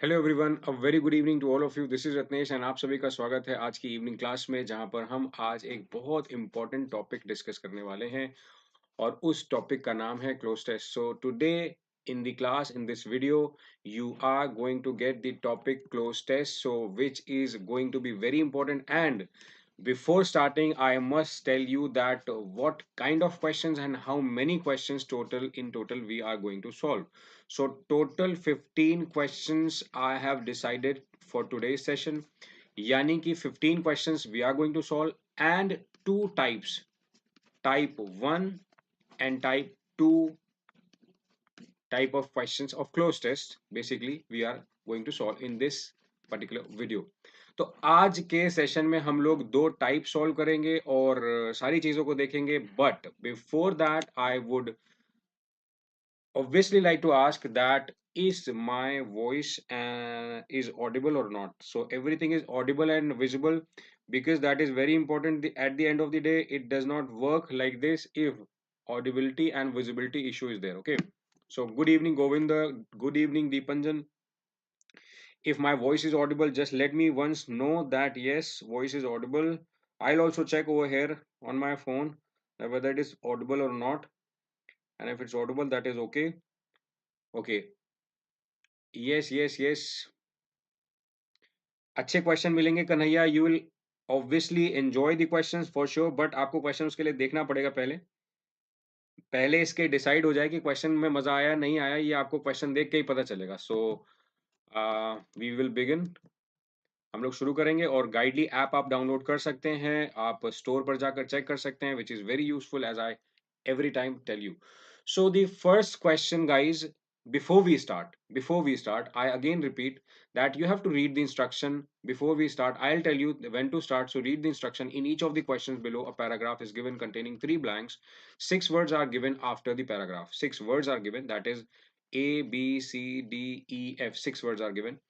Hello everyone, a very good evening to all of you. This is Ratnesh and आप सभी का स्वागत है आज की इवनिंग क्लास में, जहां पर हम आज एक बहुत इंपॉर्टेंट टॉपिक डिस्कस करने वाले हैं और उस टॉपिक का नाम है cloze test. So today in the class, in this video, you are going to get the topic close test, so which is going to be very important. And before starting, I must tell you that what kind of questions and how many questions total in total we are going to solve. So total 15 questions I have decided for today's session. Yani ki 15 questions we are going to solve, and two types, type 1 and type of questions of cloze test basically we are going to solve in this particular video. तो आज के session में हम लोग दो type solve करेंगे और सारी चीजों को देखेंगे, but before that I would obviously like to ask that is my voice is audible or not. So everything is audible and visible, because that is very important. At the end of the day, it does not work like this if audibility and visibility issue is there. Okay, so good evening Govinda, good evening Deepanjan. If my voice is audible, just let me once know that yes, voice is audible. I'll also check over here on my phone whether it is audible or not, and if it's audible, that is okay. Okay, yes, yes, yes. अच्छे question मिलेंगे Kanhaiya, you will obviously enjoy the questions for sure, but आपको question उसके लिए देखना पड़ेगा। पहले पहले इसके डिसाइड हो जाए कि क्वेश्चन में मजा आया नहीं आया, ये आपको क्वेश्चन देख के ही पता चलेगा। सो वी विल बिगिन, हम लोग शुरू करेंगे। और गाइडली ऐप आप डाउनलोड कर सकते हैं, आप स्टोर पर जाकर चेक कर सकते हैं, which is very useful as I every time tell you. So the first question, guys, before we start, I again repeat that you have to read the instruction before we start. I'll tell you when to start, so read the instruction. In each of the questions below, a paragraph is given containing three blanks. Six words are given after the paragraph. Six words are given, that is A, B, C, D, E, F. Six words are given.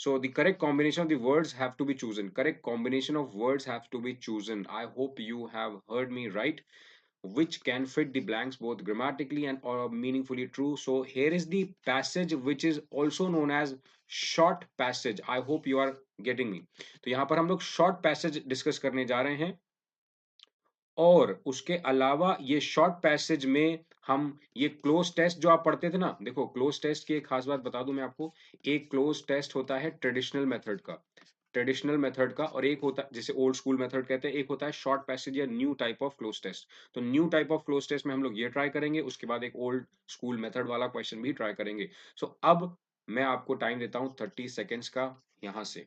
So the correct combination of the words have to be chosen. Correct combination of words have to be chosen. I hope you have heard me right, which can fit the blanks both grammatically and or meaningfully true. So here is the passage which is also known as short passage. I hope you are getting me. तो यहाँ पर हम लोग short passage discuss करने जा रहे हैं, और उसके अलावा ये शॉर्ट पैसेज में हम ये क्लोज टेस्ट जो आप पढ़ते थे ना, देखो क्लोज टेस्ट की एक खास बात बता दूं मैं आपको। एक क्लोज टेस्ट होता है ट्रेडिशनल मेथड का, और एक होता है जिसे ओल्ड स्कूल मेथड कहते हैं, एक होता है शॉर्ट पैसेज या new type of cloze test. तो new type of cloze test में हम लोग ये ट्राई करेंगे, उसके बाद एक ओल्ड स्कूल मेथड वाला क्वेश्चन भी ट्राई करेंगे। सो अब मैं आपको टाइम देता हूं 30 सेकेंड्स का यहां से।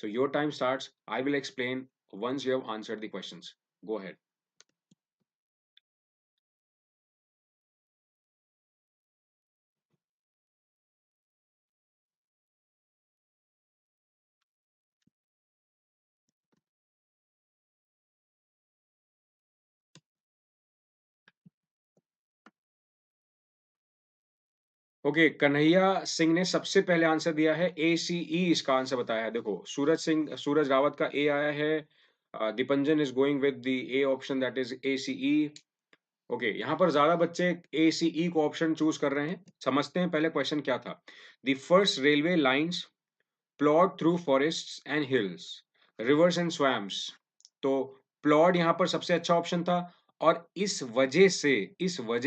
So your time starts, I will explain once you have answered the questions. Go ahead. Okay, Kanhaiya Singh ने सबसे पहले आंसर दिया है ए सी ई, इसका आंसर बताया है। देखो सूरज रावत का ए आया है। Dipanjan is going with the A option, that is A C E. Okay, यहाँ पर ज्यादा बच्चे ए सी ई को ऑप्शन चूज कर रहे हैं। समझते हैं पहले क्वेश्चन क्या था। The first railway lines plot through forests and hills, reverse and swamps. तो प्लॉट यहाँ पर सबसे अच्छा ऑप्शन था, और इस वजह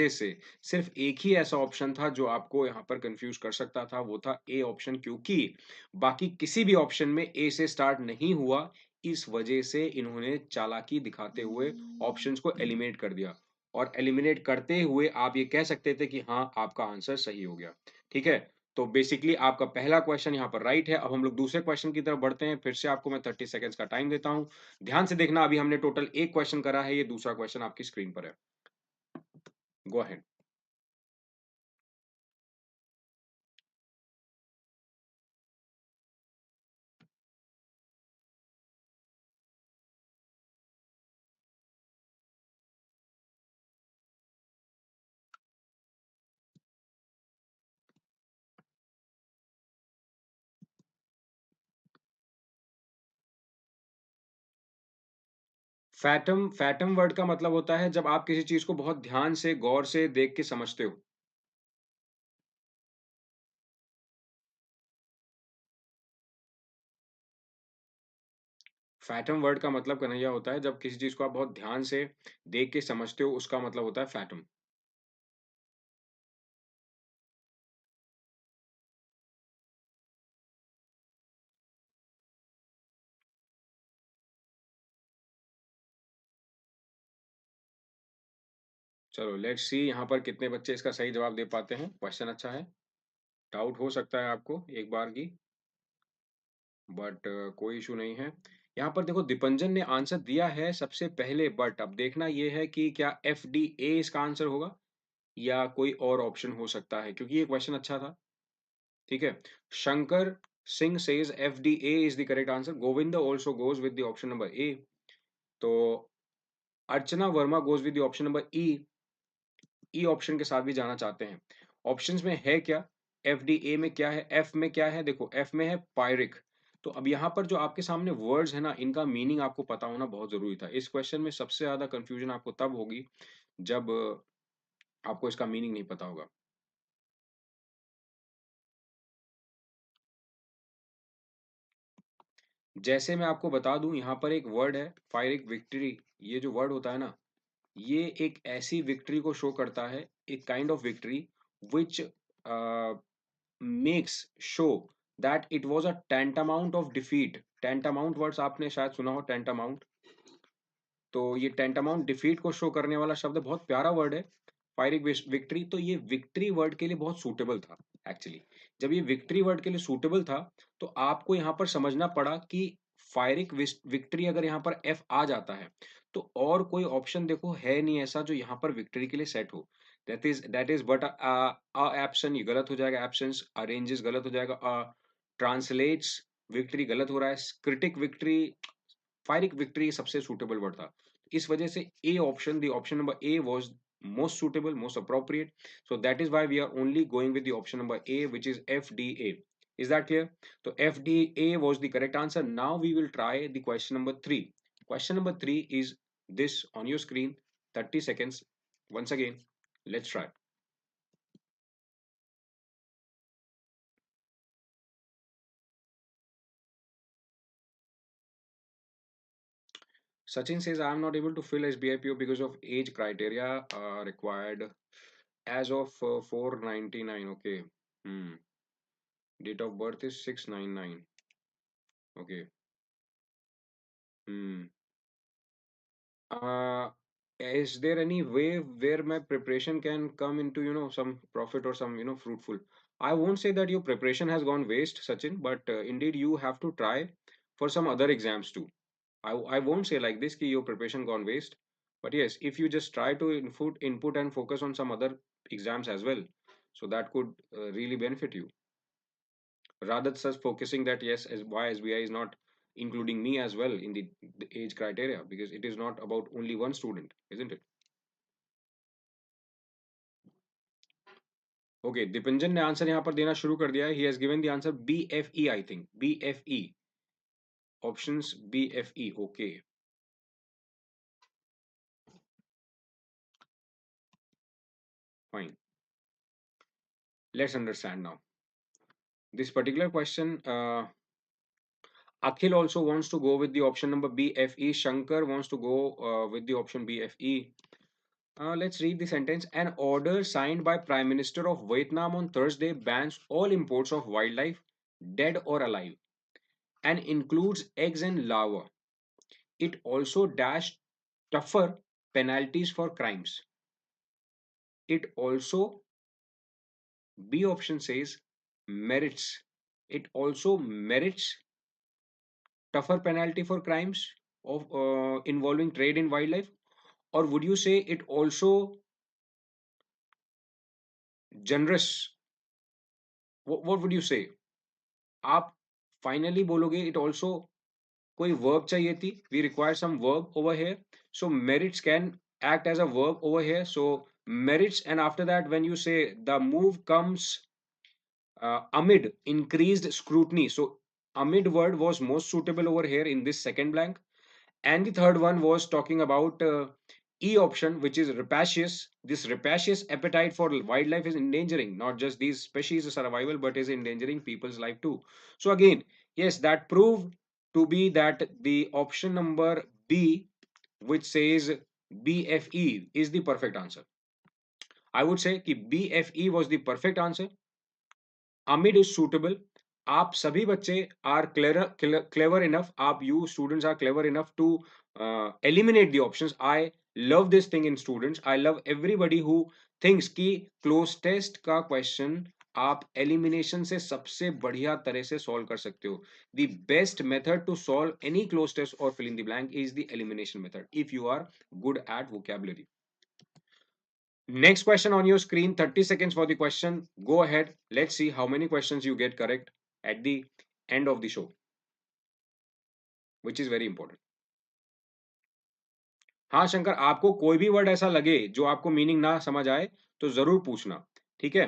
से सिर्फ एक ही ऐसा ऑप्शन था जो आपको यहाँ पर कंफ्यूज कर सकता था, वो था ए ऑप्शन, क्योंकि बाकी किसी भी ऑप्शन में ए से स्टार्ट नहीं हुआ। इस वजह से इन्होंने चालाकी दिखाते हुए ऑप्शंस को एलिमिनेट कर दिया, और एलिमिनेट करते हुए आप ये कह सकते थे कि हाँ, आपका आंसर सही हो गया। ठीक है, तो बेसिकली आपका पहला क्वेश्चन यहाँ पर राइट है। अब हम लोग दूसरे क्वेश्चन की तरफ बढ़ते हैं। फिर से आपको मैं 30 सेकंड्स का टाइम देता हूं, ध्यान से देखना। अभी हमने टोटल एक क्वेश्चन करा है, ये दूसरा क्वेश्चन आपकी स्क्रीन पर है। Go ahead. फैटम वर्ड का मतलब होता है जब आप किसी चीज को बहुत ध्यान से गौर से देख के समझते हो। फैटम वर्ड का मतलब कन्हैया होता है जब किसी चीज को आप बहुत ध्यान से देख के समझते हो, उसका मतलब होता है फैटम। चलो लेट्स सी यहाँ पर कितने बच्चे इसका सही जवाब दे पाते हैं। क्वेश्चन अच्छा है, डाउट हो सकता है आपको एक बार की, बट कोई इशू नहीं है। यहाँ पर देखो दीपंजन ने आंसर दिया है सबसे पहले, बट अब देखना ये है कि क्या FDA इसका आंसर होगा या कोई और ऑप्शन हो सकता है, क्योंकि ये क्वेश्चन अच्छा था। ठीक है, Shankar Singh says FDA is the correct answer. Govind also goes with the option number A. तो Archana Verma goes with the option number E. E option के साथ भी जाना चाहते हैं। ऑप्शंस में है क्या, FDA में क्या है, एफ में क्या है, देखो एफ में है पायरिक। तो अब यहाँ पर जो आपके सामने वर्ड्स है ना, इनका मीनिंग आपको पता होना बहुत जरूरी था। इस क्वेश्चन में सबसे ज्यादा कंफ्यूजन आपको तब होगी जब आपको इसका मीनिंग नहीं पता होगा। जैसे मैं आपको बता दूं, यहाँ पर एक वर्ड है फायरिक विक्ट्री। ये जो वर्ड होता है ना, ये एक ऐसी विक्ट्री को शो करता है, एक kind of victory which makes show that it was a tantamount of defeat. tantamount words आपने शायद सुना हो, tantamount। तो ये tantamount डिफीट को शो करने वाला शब्द है, बहुत प्यारा वर्ड है फायरिक विक्ट्री। तो ये विक्ट्री वर्ड के लिए बहुत सूटेबल था एक्चुअली। जब ये विक्ट्री वर्ड के लिए सूटेबल था, तो आपको यहाँ पर समझना पड़ा कि फायरिक विक्ट्री अगर यहाँ पर एफ आ जाता है, तो और कोई ऑप्शन देखो है नहीं ऐसा जो यहाँ पर विक्ट्री के लिए सेट हो। दैट इज बट एब्सेंट, ये गलत हो जाएगा, एब्सेंस। अरेंजेस गलत हो जाएगा, ट्रांसलेट्स विक्ट्री गलत हो रहा है, क्रिटिक विक्ट्री, फायरिक विक्ट्री सबसे सूटेबल वर्ड था। इस वजह से A option, the option number A was most suitable, most appropriate. So that is why we are only going with the option number A, which is FDA. Is that clear? So FDA was the correct answer. Now we will try the question number 3. Question number 3 is this on your screen. 30 seconds. Once again, let's try. Sachin says, I am not able to fill SBIPO because of age criteria required as of 499. Okay. Hmm. Date of birth is 699. Okay. Hmm. Uh, is there any way where my preparation can come into, some profit or some, fruitful? I won't say that your preparation has gone waste, Sachin, but indeed you have to try for some other exams too. I won't say like this, ki your preparation gone waste, but yes, if you just try to input and focus on some other exams as well, so that could really benefit you, rather than just focusing that yes, as why SBI is not including me as well in the age criteria, because it is not about only one student, isn't it? Okay, Dipanjan ने answer यहाँ पर देना शुरू कर दिया है। He has given the answer BFE, I think BFE, options BFE। Okay fine, let's understand now this particular question. Akhil also wants to go with the option number BFE. Shankar wants to go with the option BFE. Let's read the sentence. An order signed by Prime Minister of Vietnam on Thursday bans all imports of wildlife, dead or alive, and includes eggs and larvae. It also dashed tougher penalties for crimes. It also, B option says, merits. It also merits tougher penalty for crimes of involving trade in wildlife, or would you say it also generous? What would you say? आप finally बोलोगे it also, कोई verb चाहिए थी, we require some verb over here, so merits can act as a verb over here. So merits, and after that, when you say the move comes amid increased scrutiny, so amid word was most suitable over here in this second blank. And the third one was talking about E option, which is rapacious. This rapacious appetite for wildlife is endangering not just these species survival, but is endangering people's life too. So again, yes, that prove to be that the option number B, which says BFE, is the perfect answer. I would say कि BFE was the perfect answer. Amit is suitable. आप सभी बच्चे are clever enough. You students are clever enough to eliminate the options. I love this thing in students. I love everybody who thinks कि close test का question आप elimination से सबसे बढ़िया तरह से solve कर सकते हो. The best method to solve any close test or fill in the blank is the elimination method if you are good at vocabulary. Next question on your screen, 30 seconds for the question. Go ahead. Let's see how many questions you get correct at the end of the show, which is very important. हाँ शंकर, आपको कोई भी word ऐसा लगे जो आपको meaning ना समझ आए तो जरूर पूछना, ठीक है?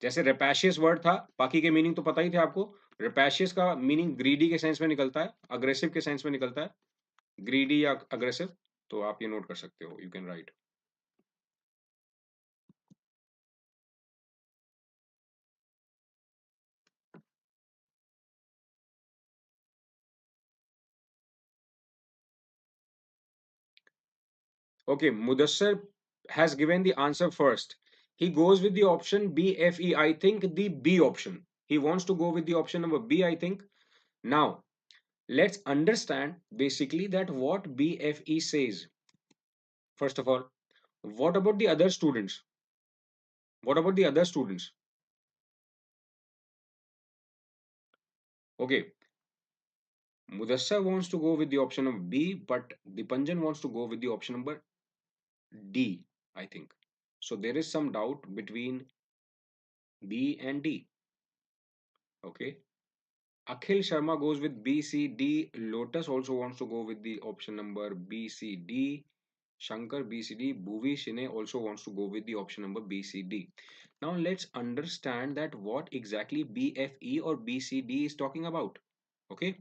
जैसे रेपैशियस वर्ड था, बाकी के मीनिंग तो पता ही थे आपको. रेपैशियस का मीनिंग ग्रीडी के सेंस में निकलता है, अग्रेसिव के सेंस में निकलता है, ग्रीडी या अग्रेसिव. तो आप ये नोट कर सकते हो, you can write. Okay, Mudassar has given the answer first. He goes with the option BFE. I think the B option. He wants to go with the option number B, I think. Now, let's understand basically that what BFE says. First of all, what about the other students? What about the other students? Okay, Mudassar wants to go with the option of B, but Dipanjan wants to go with the option number D, I think. So there is some doubt between B and D. Okay. Akhil Sharma goes with B, C, D. Lotus also wants to go with the option number B, C, D. Shankar B, C, D. Bhuvi Shine also wants to go with the option number B, C, D. Now let's understand that what exactly BFE or BCD is talking about. Okay,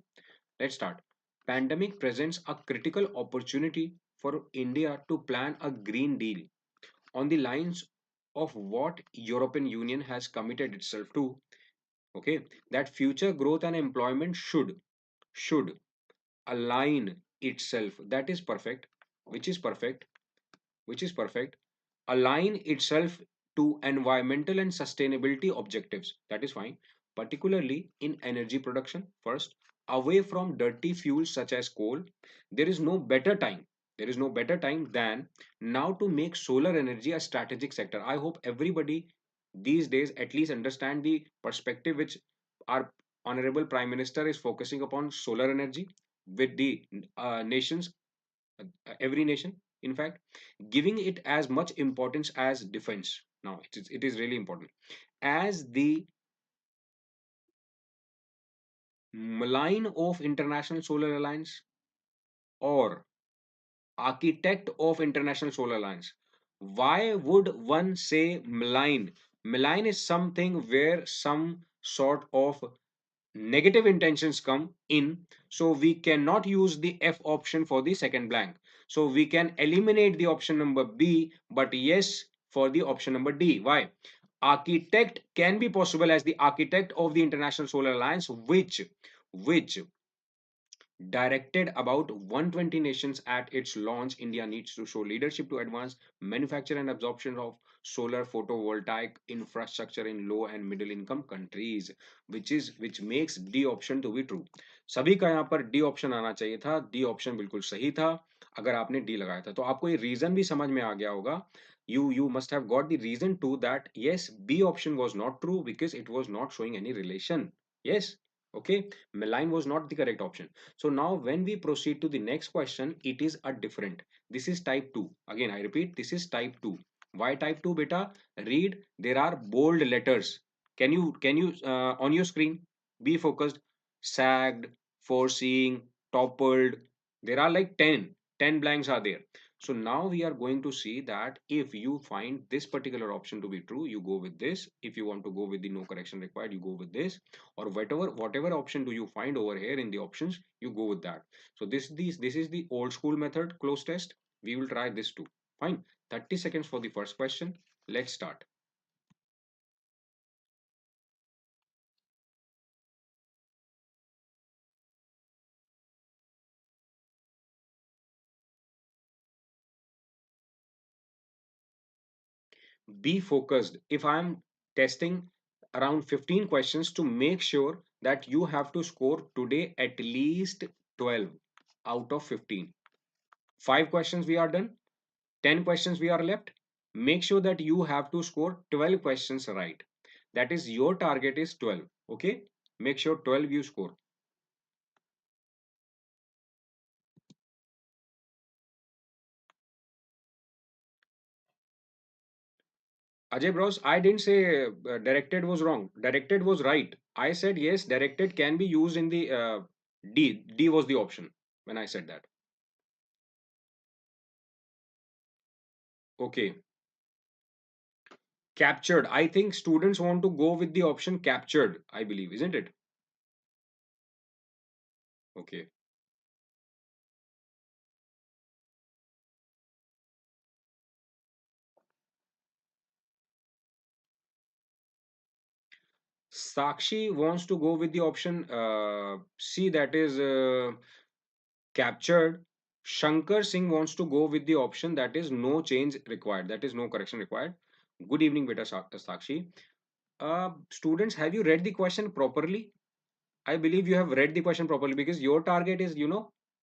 let's start. Pandemic presents a critical opportunity for India to plan a green deal on the lines of what European Union has committed itself to. Okay, that future growth and employment should align itself, that is perfect, which is perfect, which is perfect, align itself to environmental and sustainability objectives, that is fine, particularly in energy production first, away from dirty fuels such as coal. There is no better time, there is no better time than now to make solar energy a strategic sector. I hope everybody these days at least understand the perspective which our honorable prime minister is focusing upon solar energy with the nations, every nation, in fact, giving it as much importance as defense. Now, it is really important. As the malign of International Solar Alliance or architect of International Solar Alliance. Why would one say malign? Malign is something where some sort of negative intentions come in, so we cannot use the F option for the second blank. So we can eliminate the option number B, but yes for the option number D. Why? Architect can be possible as the architect of the International Solar Alliance, which directed about 120 nations at its launch. India needs to show leadership to advance manufacture and absorption of solar photovoltaic infrastructure in low and middle income countries, which makes D option to be true. सभी का यहाँ पर D option आना चाहिए था. D option बिल्कुल सही था अगर आपने D लगाया था. तो आपको ये reason भी समझ में आ गया होगा. You must have got the reason too that yes, B option was not true because it was not showing any relation. Yes. Okay, malign was not the correct option. So now when we proceed to the next question, it is a different. This is type 2. Again, I repeat, this is type 2. Why type 2, beta? Read, there are bold letters. Can you on your screen, be focused, sagged, foreseeing, toppled. There are like 10 blanks are there. So now we are going to see that if you find this particular option to be true, you go with this. If you want to go with the no correction required, you go with this, or whatever option do you find over here in the options, you go with that. So this is the old school method close test. We will try this too. Fine. 30 seconds for the first question. Let's start. Be focused. If I'm testing around 15 questions, to make sure that you have to score today at least 12 out of 15. 5 questions we are done, 10 questions we are left. Make sure that you have to score 12 questions right. That is, your target is 12. Okay, make sure 12 you score. Ajay bros, I didn't say directed was wrong. Directed was right. I said yes, directed can be used in the D was the option when I said that. Okay. Captured. I think students want to go with the option captured, I believe, isn't it? Okay. Sakshi wants to go with the option C, that is captured. Shankar Singh wants to go with the option that is no change required, that is no correction required. Good evening, beta Sakshi. Students, have you read the question properly? I believe you have read the question properly, because your target is,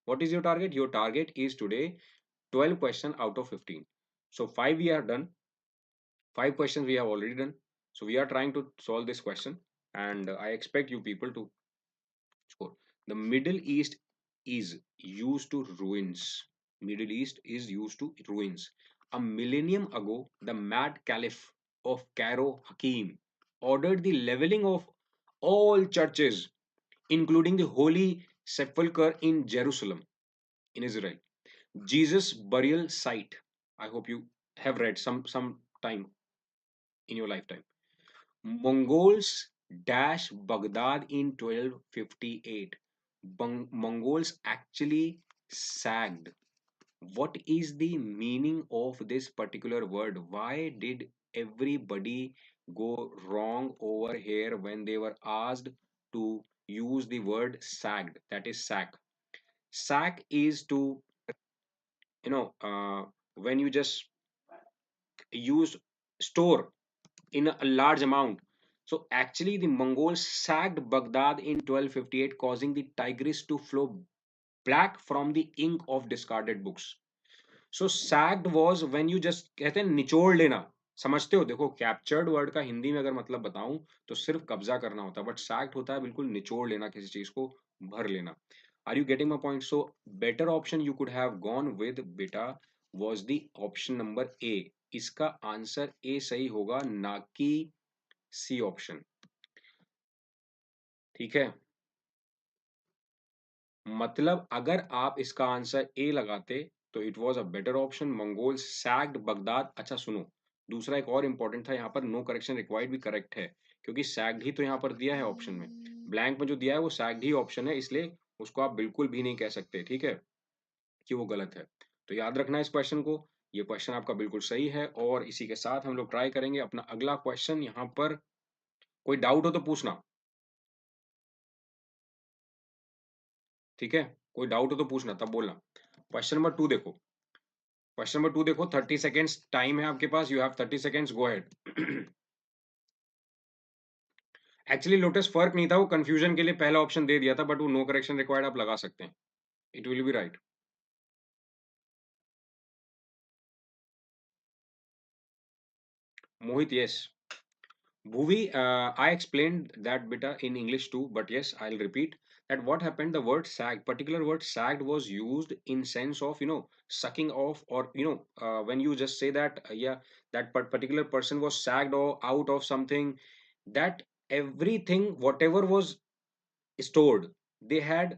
what is your target? Your target is today 12 question out of 15. So 5 we are done. 5 questions we have already done. So we are trying to solve this question, and I expect you people to score. The Middle East is used to ruins. Middle East is used to ruins. A millennium ago, the Mad Caliph of Cairo, Hakim, ordered the leveling of all churches, including the Holy Sepulchre in Jerusalem, in Israel. Jesus' burial site. I hope you have read some time in your lifetime. Mongols dash Baghdad in 1258. Mongols actually sagged. What is the meaning of this particular word? Why did everybody go wrong over here when they were asked to use the word sagged? That is sack. Sack is to, when you just use store in a large amount. So actually, the Mongols sacked Baghdad in 1258, causing the Tigris to flow black from the ink of discarded books. So sacked was when you just, कहते हैं निचोड़ लेना. समझते हो? देखो, captured word का हिंदी में अगर मतलब बताऊं तो सिर्फ कब्जा करना होता है, बट सैक्ड होता है बिल्कुल निचोड़ लेना, किसी चीज को भर लेना. Are you getting my point? So better option you could have gone with बेटा was the option number A. इसका आंसर ए सही होगा, ना कि सी ऑप्शन. ठीक है, मतलब अगर आप इसका आंसर ए लगाते तो it was a better option. Mongol sacked Baghdad. अच्छा सुनो, दूसरा एक और इंपॉर्टेंट था यहाँ पर. नो करेक्शन रिक्वायर्ड भी करेक्ट है, क्योंकि सैक्ड ही तो यहाँ पर दिया है ऑप्शन में. ब्लैंक में जो दिया है वो सैक्ड ही ऑप्शन है, इसलिए उसको आप बिल्कुल भी नहीं कह सकते, ठीक है, कि वो गलत है. तो याद रखना इस क्वेश्चन को. ये क्वेश्चन आपका बिल्कुल सही है, और इसी के साथ हम लोग ट्राई करेंगे अपना अगला क्वेश्चन. यहाँ पर कोई डाउट हो तो पूछना, ठीक है? कोई डाउट हो तो पूछना, तब बोलना. क्वेश्चन नंबर 2 देखो. क्वेश्चन नंबर 2 देखो. 30 सेकेंड्स टाइम है आपके पास. You have 30 seconds. Go ahead. Actually Lotus फर्क नहीं था, वो कंफ्यूजन के लिए पहला ऑप्शन दे दिया था, बट वो नो करेक्शन रिक्वायर्ड आप लगा सकते हैं. It will B right. Mohit, yes. Bhuvi, I explained that beta in English too, but yes, I'll repeat that what happened. The word "sag," particular word "sagged," was used in sense of, sucking off, or when you just say that, yeah, that particular person was sagged or out of something. That everything, whatever was stored, they had,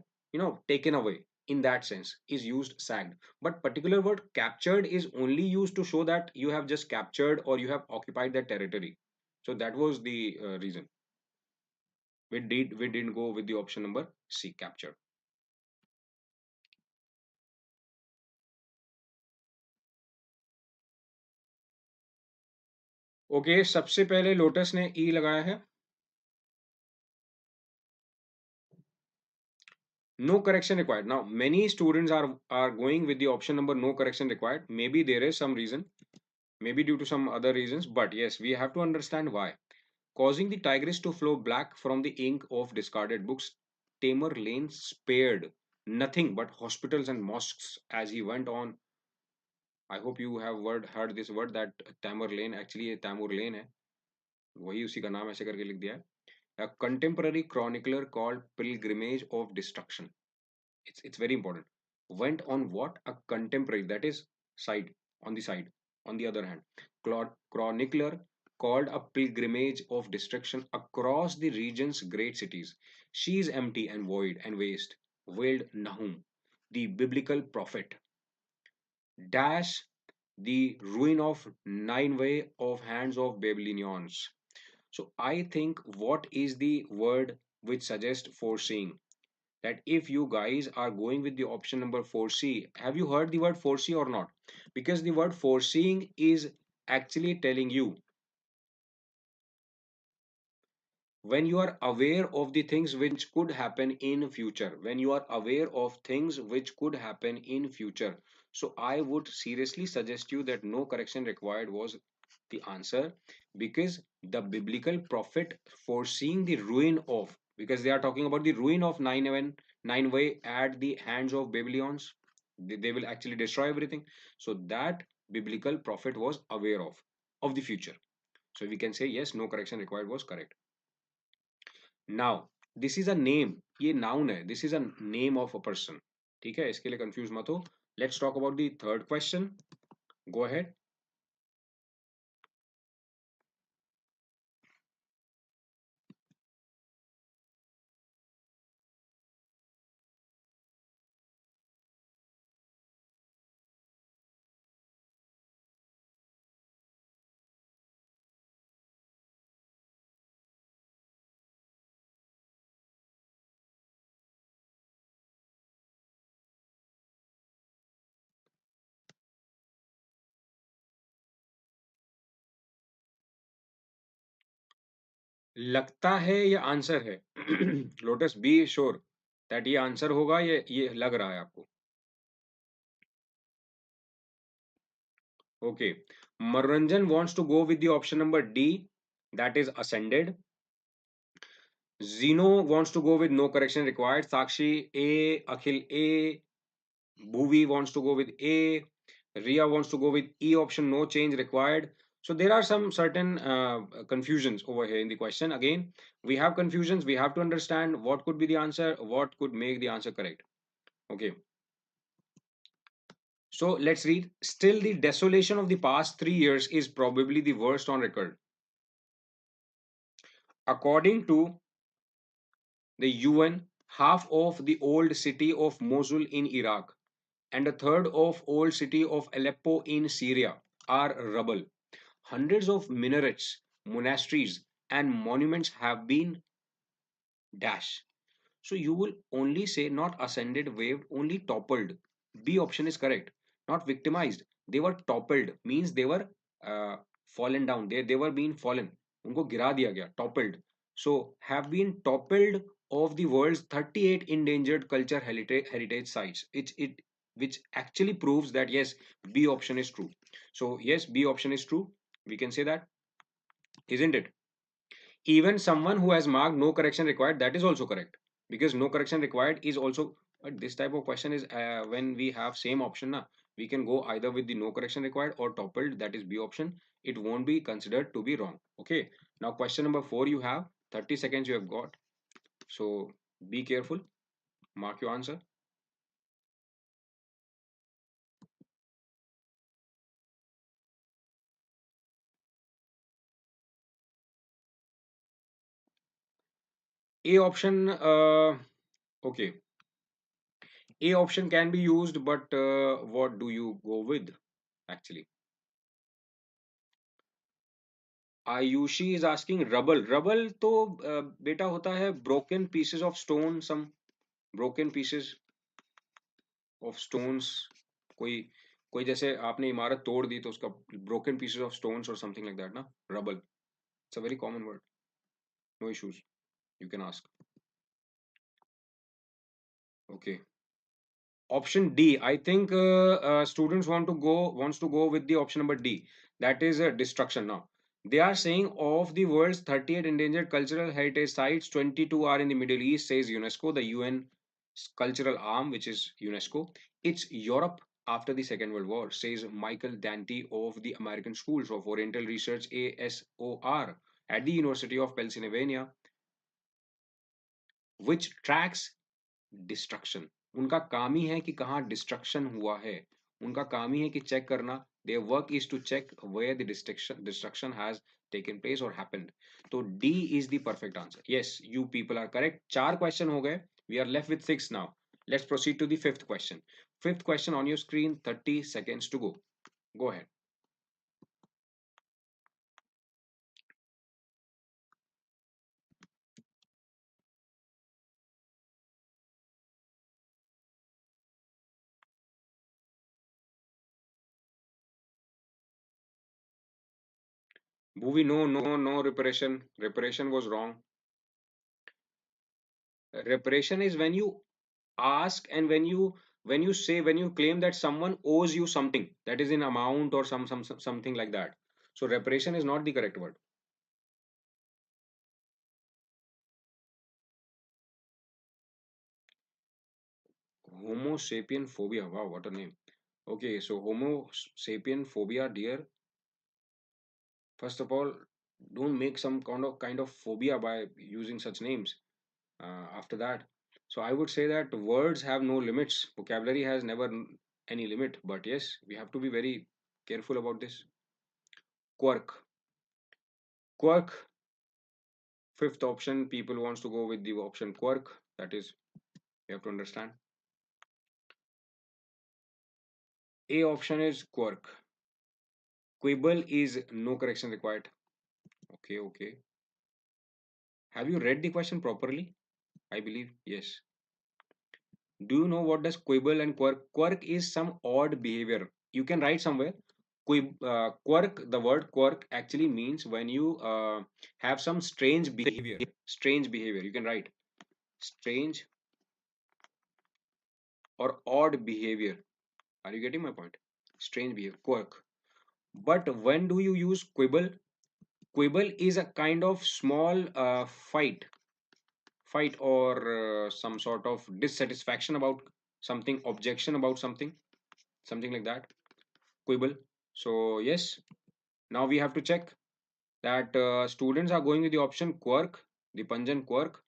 taken away. In that sense, is used sagged. But particular word captured is only used to show that you have just captured or you have occupied that territory. So that was the reason we didn't go with the option number C, captured. Okay, सबसे पहले lotus ने ई लगाया है. No correction required. Now many students are going with the option number no correction required. Maybe there is some reason. maybe due to some other reasons, but yes, we have to understand why. Causing the Tigris to flow black from the ink of discarded books, Tamer Lane spared nothing but hospitals and mosques as he went on. I hope you have heard this word that Tamer Lane, actually ये Tamur Lane है, वही उसी का नाम ऐसे करके लिख दिया है. A contemporary chronicler called Pilgrimage of Destruction. It's very important. Went on what? A contemporary, that is side, on the side. On the other hand, chronicler called a pilgrimage of destruction across the region's great cities. She is empty and void and waste, wailed Nahum, the biblical prophet. Dash the ruin of Nineveh of hands of Babylonians. So I think what is the word which suggests foreseeing? That if you guys are going with the option number 4C, have you heard the word 4C or not? Because the word foreseeing is actually telling you when you are aware of the things which could happen in future, when you are aware of things which could happen in future. So I would seriously suggest you that no correction required was the answer, because the biblical prophet foreseeing the ruin of, because they are talking about the ruin of Nineveh at the hands of Babylonians, they will actually destroy everything. So that biblical prophet was aware of the future. So we can say yes, no correction required was correct. Now, this is a name, ये noun है, this is a name of a person. ठीक है, इसके लिए confuse मत हो. Let's talk about the third question. Go ahead. लगता है ये आंसर है. लोटस, बी श्योर दैट ये आंसर होगा, ये लग रहा है आपको? ओके. मनोरंजन wants to go with the option number D, that is ascended. Zeno wants to go with no correction required. Sakshi A, Akhil A, Bhuvi wants to go with A, Ria wants to go with E option, no change required. So there are some certain confusions over here in the question. Again, we have confusions. We have to understand what could be the answer, what could make the answer correct. Okay. So let's read. Still, the desolation of the past 3 years is probably the worst on record. According to the UN, half of the old city of Mosul in Iraq and a third of old city of Aleppo in Syria are rubble. Hundreds of minarets, monasteries, and monuments have been dashed. So you will only say not ascended, waved, only toppled. B option is correct. Not victimized. They were toppled, means they were uh, fallen down. They were being fallen. उनको गिरा दिया गया, toppled. So have been toppled of the world's 38 endangered culture heritage sites. Which actually proves that yes, B option is true. So yes, B option is true. We can say that, isn't it? Even someone who has marked no correction required, that is also correct, because no correction required is also. But this type of question is when we have same option na, we can go either with the no correction required or toppled, that is B option. It won't be considered to be wrong. Okay, now question number 4, you have 30 seconds you have got, so be careful, mark your answer. A option, okay, A option can be used, but what do you go with actually? Ayushi is asking rubble. Rubble तो बेटा होता है broken pieces of stone, some broken pieces of stones. कोई कोई जैसे आपने इमारत तोड़ दी तो उसका broken pieces of stones or something like that ना, rubble. It's a very common word. No issues. You can ask. Okay. Option D. I think students wants to go with the option number D. That is a destruction. Now they are saying of the world's 38 endangered cultural heritage sites, 22 are in the Middle East, says UNESCO, the UN cultural arm, which is UNESCO. It's Europe after the Second World War, says Michael Dante of the American Schools of Oriental Research, ASOR, at the University of Pennsylvania, which tracks destruction. उनका काम ही है कि कहाँ destruction हुआ है. उनका काम ही है कि चेक करना. their work is to check where the destruction has taken place or happened. तो D is the perfect answer. Yes, you people are correct. चार क्वेश्चन हो गए. We are left with 6 now. Let's proceed to the fifth question. Fifth question on your screen. 30 seconds to go. Go ahead. Bhuvi, no reparation. Reparation was wrong. Reparation is when you ask and when you claim that someone owes you something that is in amount or something like that. So reparation is not the correct word. Homo sapien phobia, wow, what a name. Okay, so Homo sapien phobia, dear, first of all, don't make some kind of phobia by using such names. After that, so I would say that words have no limits, vocabulary has never any limit, but yes, we have to be very careful about this. Quirk. Quirk. Fifth option, people wants to go with the option quirk. That is, you have to understand. A option is quirk. Quibble is no correction required. Okay, okay. Have you read the question properly? I believe yes. Do you know what does quibble and quirk? Quirk is some odd behavior. You can write somewhere. Quirk, the word quirk actually means when you have some strange behavior. Strange behavior. You can write strange or odd behavior. Are you getting my point? Strange behavior. Quirk. But when do you use quibble? Quibble is a kind of small fight or some sort of dissatisfaction about something, objection about something, something like that. Quibble. So yes, now we have to check that students are going with the option quirk, the pungent quirk.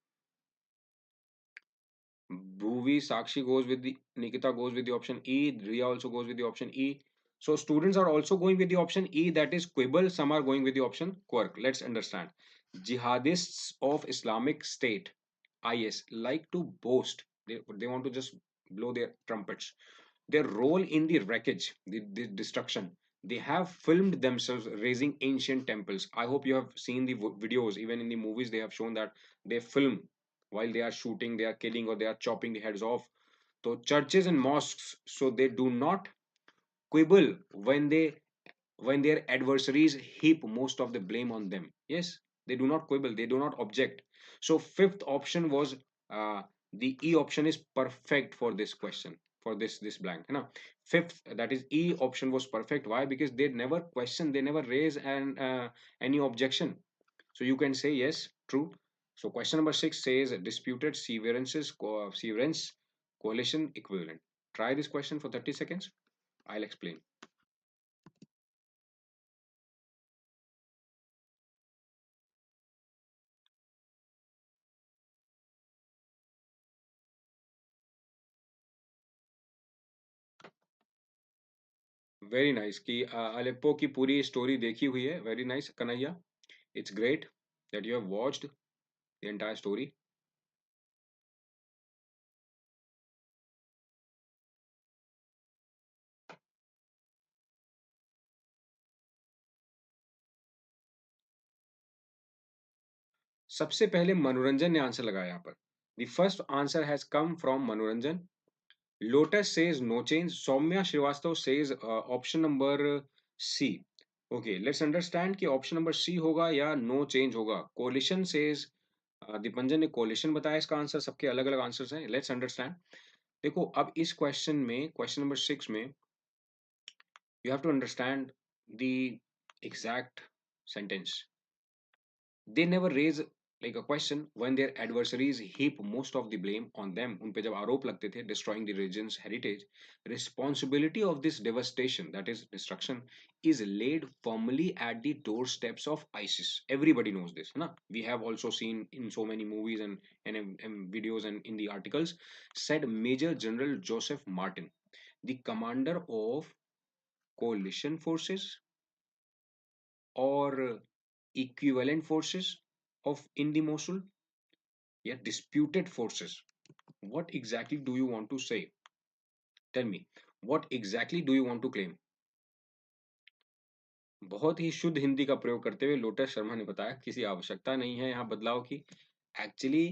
Bhuvi, Sakshi goes with the Nikita goes with the option E. Riya also goes with the option E. So students are also going with the option E, that is quibble. Some are going with the option quirk. Let's understand. Jihadists of Islamic State, IS, like to boast. They want to just blow their trumpets. Their role in the wreckage, the destruction. They have filmed themselves raising ancient temples. I hope you have seen the videos. Even in the movies, they have shown that they film while they are shooting, they are killing, or they are chopping the heads off. So churches and mosques, so they do not quibble when their adversaries heap most of the blame on them. Yes, they do not quibble, they do not object. So fifth option was the E option is perfect for this question, for this blank. You know, fifth, that is E option was perfect. Why? Because they never question, they never raise any objection. So you can say yes, true. So question number 6 says disputed severance coalition equivalent. Try this question for 30 seconds. I'll explain. Very nice कि Aleppo की पूरी story देखी हुई है. Very nice Kanhaiya. It's great that you have watched the entire story. सबसे पहले मनोरंजन ने answer लगाया यहाँ पर. The first answer has come from Manoranjan. Lotus says no change. Saumya Srivastava says option number C. Okay, let's understand कि ऑप्शन नंबर सी होगा या no change होगा. कोलिशन सेज दीपंजन ने कोलिशन बताया इसका आंसर. सबके अलग अलग आंसर्स हैं. Let's understand. देखो अब इस क्वेश्चन में, क्वेश्चन नंबर 6 में, you have to understand the exact sentence. They never raise like a question when their adversaries heap most of the blame on them. उन पे जब आरोप लगते थे destroying the region's heritage, responsibility of this devastation, that is destruction, is laid firmly at the doorsteps of ISIS. Everybody knows this, है ना? We have also seen in so many movies and videos and in the articles, said Major General Joseph Martin, the commander of coalition forces or equivalent forces of in the Mosul, yet disputed forces. What exactly do you want to say? Tell me, what exactly do you want to claim? बहुत ही शुद्ध हिंदी का प्रयोग करते हुए lotus Sharma ने बताया किसी आवश्यकता नहीं है यहाँ बदलाव की। एक्चुअली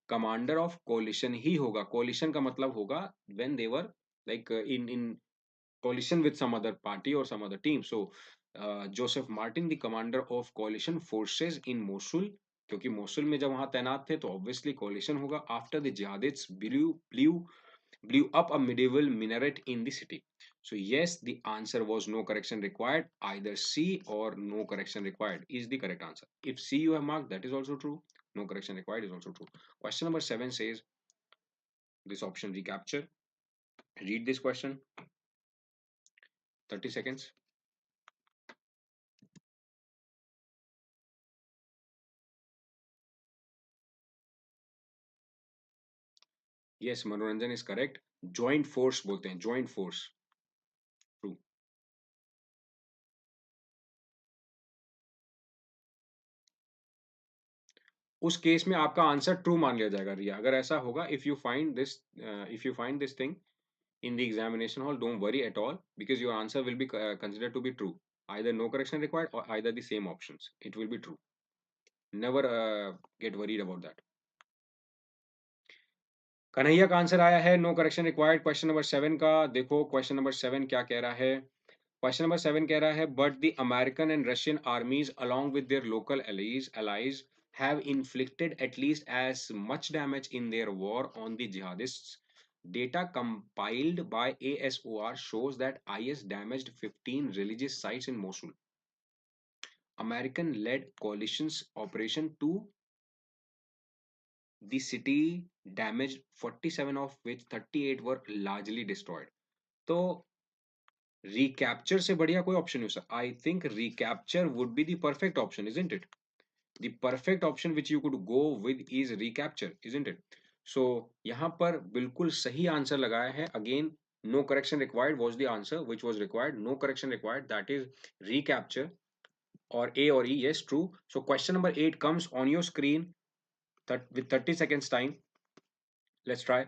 कमांडर ऑफ कोलिशन ही होगा। कोलिशन का मतलब होगा when they were like in coalition with some other party or some other team. So Joseph Martin, the commander of coalition forces in Mosul, क्योंकि मोसुल में जब वहां तैनात थे तो ऑब्वियसली कोalition होगा। After the jihadists blew up a medieval minaret in the city. So yes, the answer was no correction required. Either C or no correction required is the correct answer. If C you have marked, that is also true. No correction required is also true. Question number 7 says this option recapture. Read this question. 30 seconds. Yes, मनोरंजन is correct. Joint force बोलते हैं, joint force. True. उस case में आपका answer true मान लिया जाएगा रिया। अगर ऐसा होगा, if you find this thing in the examination hall, don't worry at all because your answer will be considered to be true. Either no correction required or either the same options. It will be true. Never get worried about that. Kanhaiya का answer आया है no correction required question number 7 का। देखो question number 7 क्या कह रहा है। Question number 7 कह रहा है but the American and Russian आर्मीज along with their local allies have inflicted at least as much damage in their war on the jihadists. Data compiled by ASOR shows that IS damaged 15 religious sites in Mosul. American led coalition's operation to the city damaged 47 of which 38 were largely destroyed. तो recapture से बढ़िया कोई option नहीं हो सकता। I think recapture would be the perfect option, isn't it? The perfect option which you could go with is recapture, isn't it? So यहाँ पर बिल्कुल सही आंसर लगाया है। Again, no correction required was the answer which was required. No correction required. That is recapture or A or E. Yes, true. So question number 8 comes on your screen with 30 seconds time. Let's try.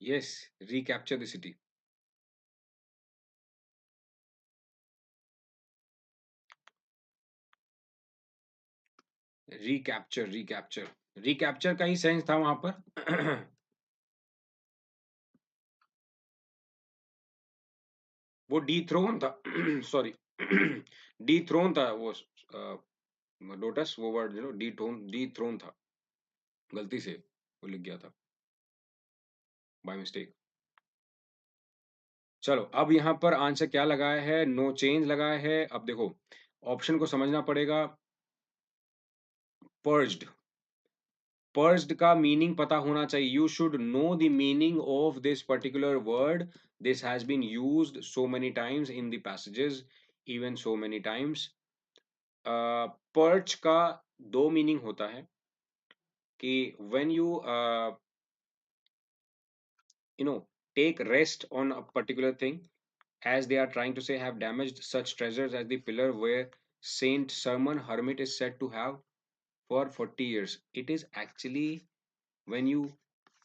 Yes, recapture the city. Recapture का ही sense था वहां पर। वो D throne था। Sorry, D throne था वो lotus, वो word D throne था, गलती से वो लिख गया था बाय मिस्टेक। चलो अब यहाँ पर आंसर क्या लगाया है, नो चेंज लगाया है। अब देखो ऑप्शन को समझना पड़ेगा। पर्ज्ड, पर्ज्ड का मीनिंग पता होना चाहिए। You should know the meaning of this particular word. This has been used so many times in the passages, even so many times. Perch का दो मीनिंग होता है कि when you you know take rest on a particular thing, as they are trying to say have damaged such treasures as the pillar where Saint Sermon Hermit is said to have for 40 years. It is actually when you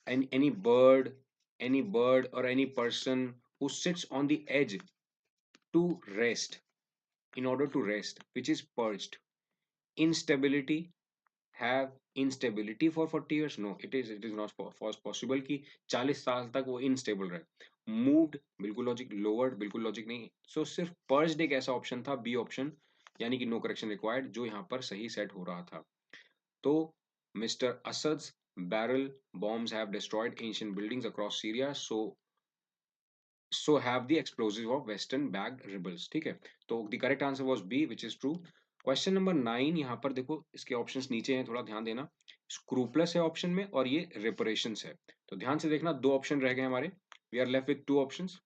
and any bird or any person who sits on the edge to rest, in order to rest, which is perched. Instability, have instability for 40 years, no, it is not possible कि 40 साल तक वो instable रहे। Moved बिल्कुल logic, lowered बिल्कुल logic नहीं। सो सिर्फ पर्ज्ड एक ऐसा ऑप्शन था, बी ऑप्शन, यानी कि नो करेक्शन रिक्वायर्ड, जो यहाँ पर सही सेट हो रहा था। तो mister असद्स barrel bombs have destroyed ancient buildings across Syria, so have the explosives of western backed rebels। ठीक है, तो the correct answer was B, which is true। Question number 9, यहाँ पर देखो इसके ऑप्शंस नीचे हैं, थोड़ा ध्यान देना। स्क्रूपलस है ऑप्शन में और ये रिपरेशंस है, तो ध्यान से देखना, दो ऑप्शन रह गए हमारे। We are left with two options.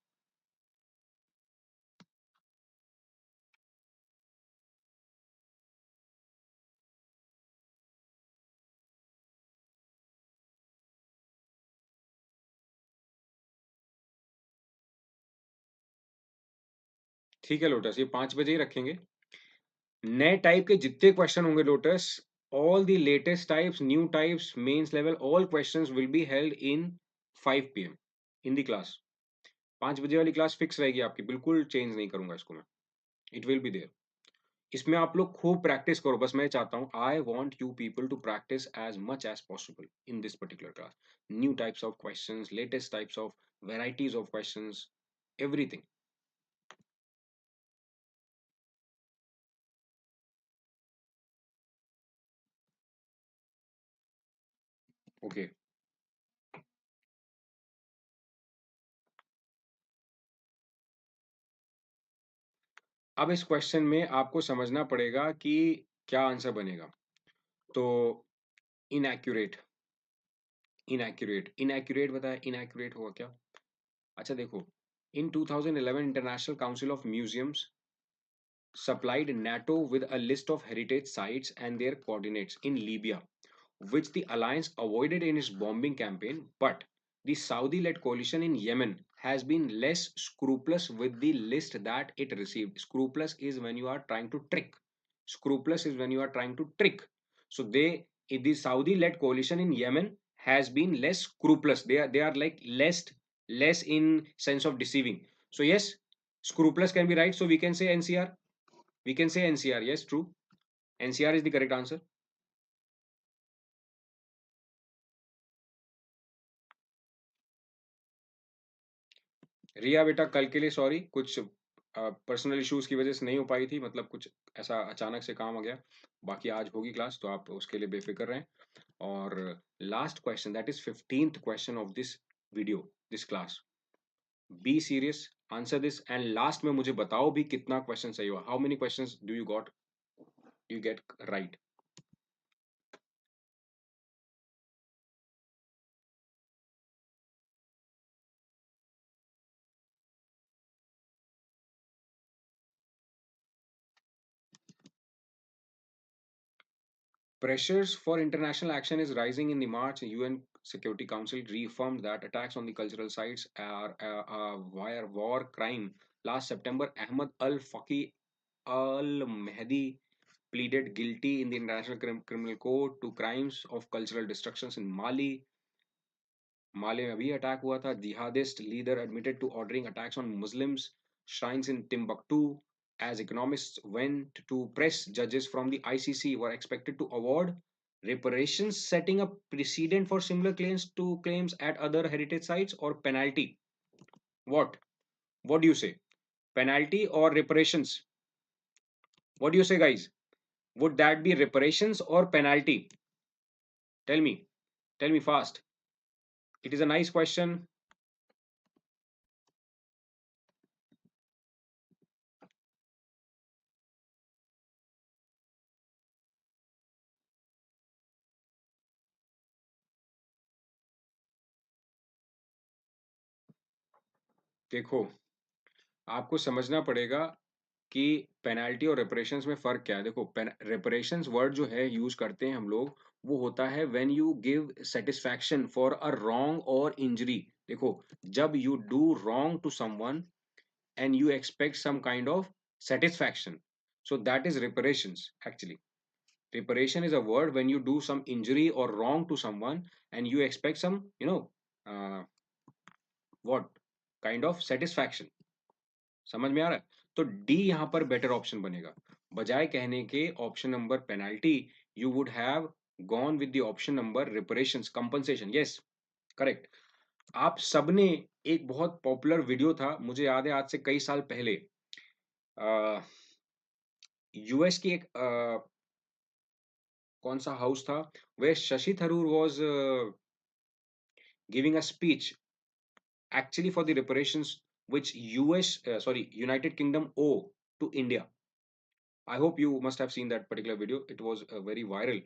ठीक है लोटस, ये 5 बजे ही रखेंगे। नए टाइप के जितने क्वेश्चन होंगे lotus, all the latest types, new types, mains level, all questions will be held in 5 PM in the class. 5 बजे वाली क्लास फिक्स रहेगी आपकी, बिल्कुल चेंज नहीं करूंगा इसको मैं। It will be there. इसमें आप लोग खूब प्रैक्टिस करो, बस मैं चाहता हूँ, I want you people to practise as much as possible in this particular class. New types of questions, latest types of varieties of questions, everything. Okay, अब इस क्वेश्चन में आपको समझना पड़ेगा कि क्या आंसर बनेगा। तो इनएक्यूरेट, इनएक्यूरेट, इनएक्यूरेट बताया, इनएक्यूरेट होगा क्या? अच्छा देखो, इन 2011 international council of museums supplied NATO with a list of heritage sites and their coordinates in Libya, which the alliance avoided in its bombing campaign, but the Saudi led coalition in Yemen has been less scrupulous with the list that it received. Scrupulous is when you are trying to trick. Scrupulous is when you are trying to trick. So the Saudi led coalition in Yemen has been less scrupulous. They are like less in sense of deceiving. So yes, scrupulous can be right. So we can say NCR. We can say NCR. Yes, true. NCR is the correct answer. रिया बेटा, कल के लिए sorry, कुछ personal issues की वजह से नहीं हो पाई थी, मतलब कुछ ऐसा अचानक से काम आ गया। बाकी आज होगी क्लास, तो आप उसके लिए बेफिक्र रहें। और last question, that is 15th question of this video, this class. Be serious, answer this, and last में मुझे बताओ भी कितना क्वेश्चन सही हुआ। How many questions do you get right? Pressures for international action is rising in the March. UN Security Council reaffirmed that attacks on the cultural sites are a war crime. Last September, Ahmad Al Faqi Al Mehdi pleaded guilty in the International Criminal Court to crimes of cultural destructions in Mali. माले में भी attack हुआ था। Jihadist leader admitted to ordering attacks on Muslims shrines in Timbuktu, as economists went to press judges from the ICC were expected to award reparations, setting a precedent for similar claims at other heritage sites, or penalty. What? What do you say? Penalty or reparations? What do you say, guys? Would that be reparations or penalty? Tell me. Tell me fast. It is a nice question. देखो, आपको समझना पड़ेगा कि penalty और reparations में फ़र्क क्या है। देखो, रेपरेशंस वर्ड जो है यूज़ करते हैं हम लोग, वो होता है when you give satisfaction for a wrong और इंजरी। देखो, जब you do wrong to someone and you expect some kind of satisfaction, so that is reparations actually. Reparation is a word when you do some injury or wrong to someone and you expect some, uh, what kind of satisfaction. समझ में आ रहा है? तो D यहाँ पर better option बनेगा। बजाय कहने के option number penalty, you would have gone with the option number reparations, compensation. Yes, correct. आप सबने, एक बहुत पॉपुलर वीडियो था, मुझे याद है आज से कई साल पहले, यूएस की एक कौन सा हाउस था, वे Shashi Tharoor was giving a speech actually for the reparations which United Kingdom owe to India. I hope you must have seen that particular video. It was very viral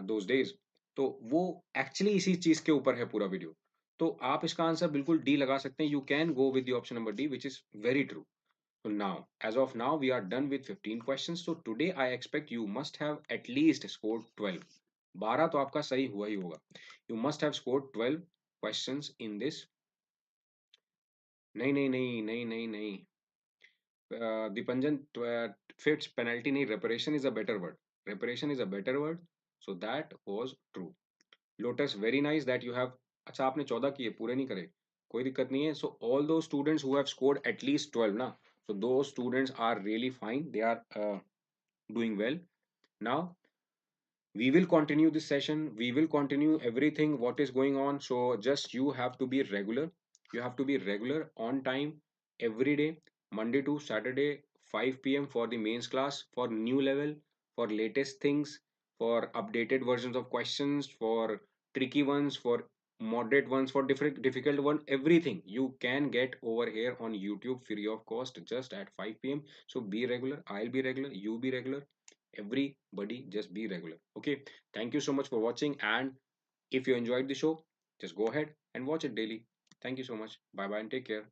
those days. तो वो actually इसी चीज के ऊपर है पूरा वीडियो. तो आप इसका आंसर बिल्कुल डी लगा सकते हैं. You can go with the option number D which is very true. So now, as of now, we are done with 15 questions. So today, I expect you must have at least scored 12. 12 तो आपका सही हुआ ही होगा. You must have scored 12 questions in this. नहीं नहीं नहीं नहीं नहीं नहीं. Dipanjan fits penalty नहीं. Reparation is a better word. Reparation is a better word. So that was true. Lotus, very nice that you have. अच्छा आपने 14 किए, पूरे नहीं करे, कोई दिक्कत नहीं है. So all those students who have scored at least 12 ना, so those students are really fine. They are doing well. Now we will continue this session. We will continue everything what is going on. So just you have to be regular. You have to be regular on time every day, Monday to Saturday, 5 p.m. for the mains class, for new level, for latest things, for updated versions of questions, for tricky ones, for moderate ones, for different difficult one. Everything you can get over here on YouTube free of cost, just at 5 p.m. So be regular. I'll be regular, you be regular, everybody just be regular. Okay, thank you so much for watching, and if you enjoyed the show, just go ahead and watch it daily. Thank you so much. Bye bye and take care.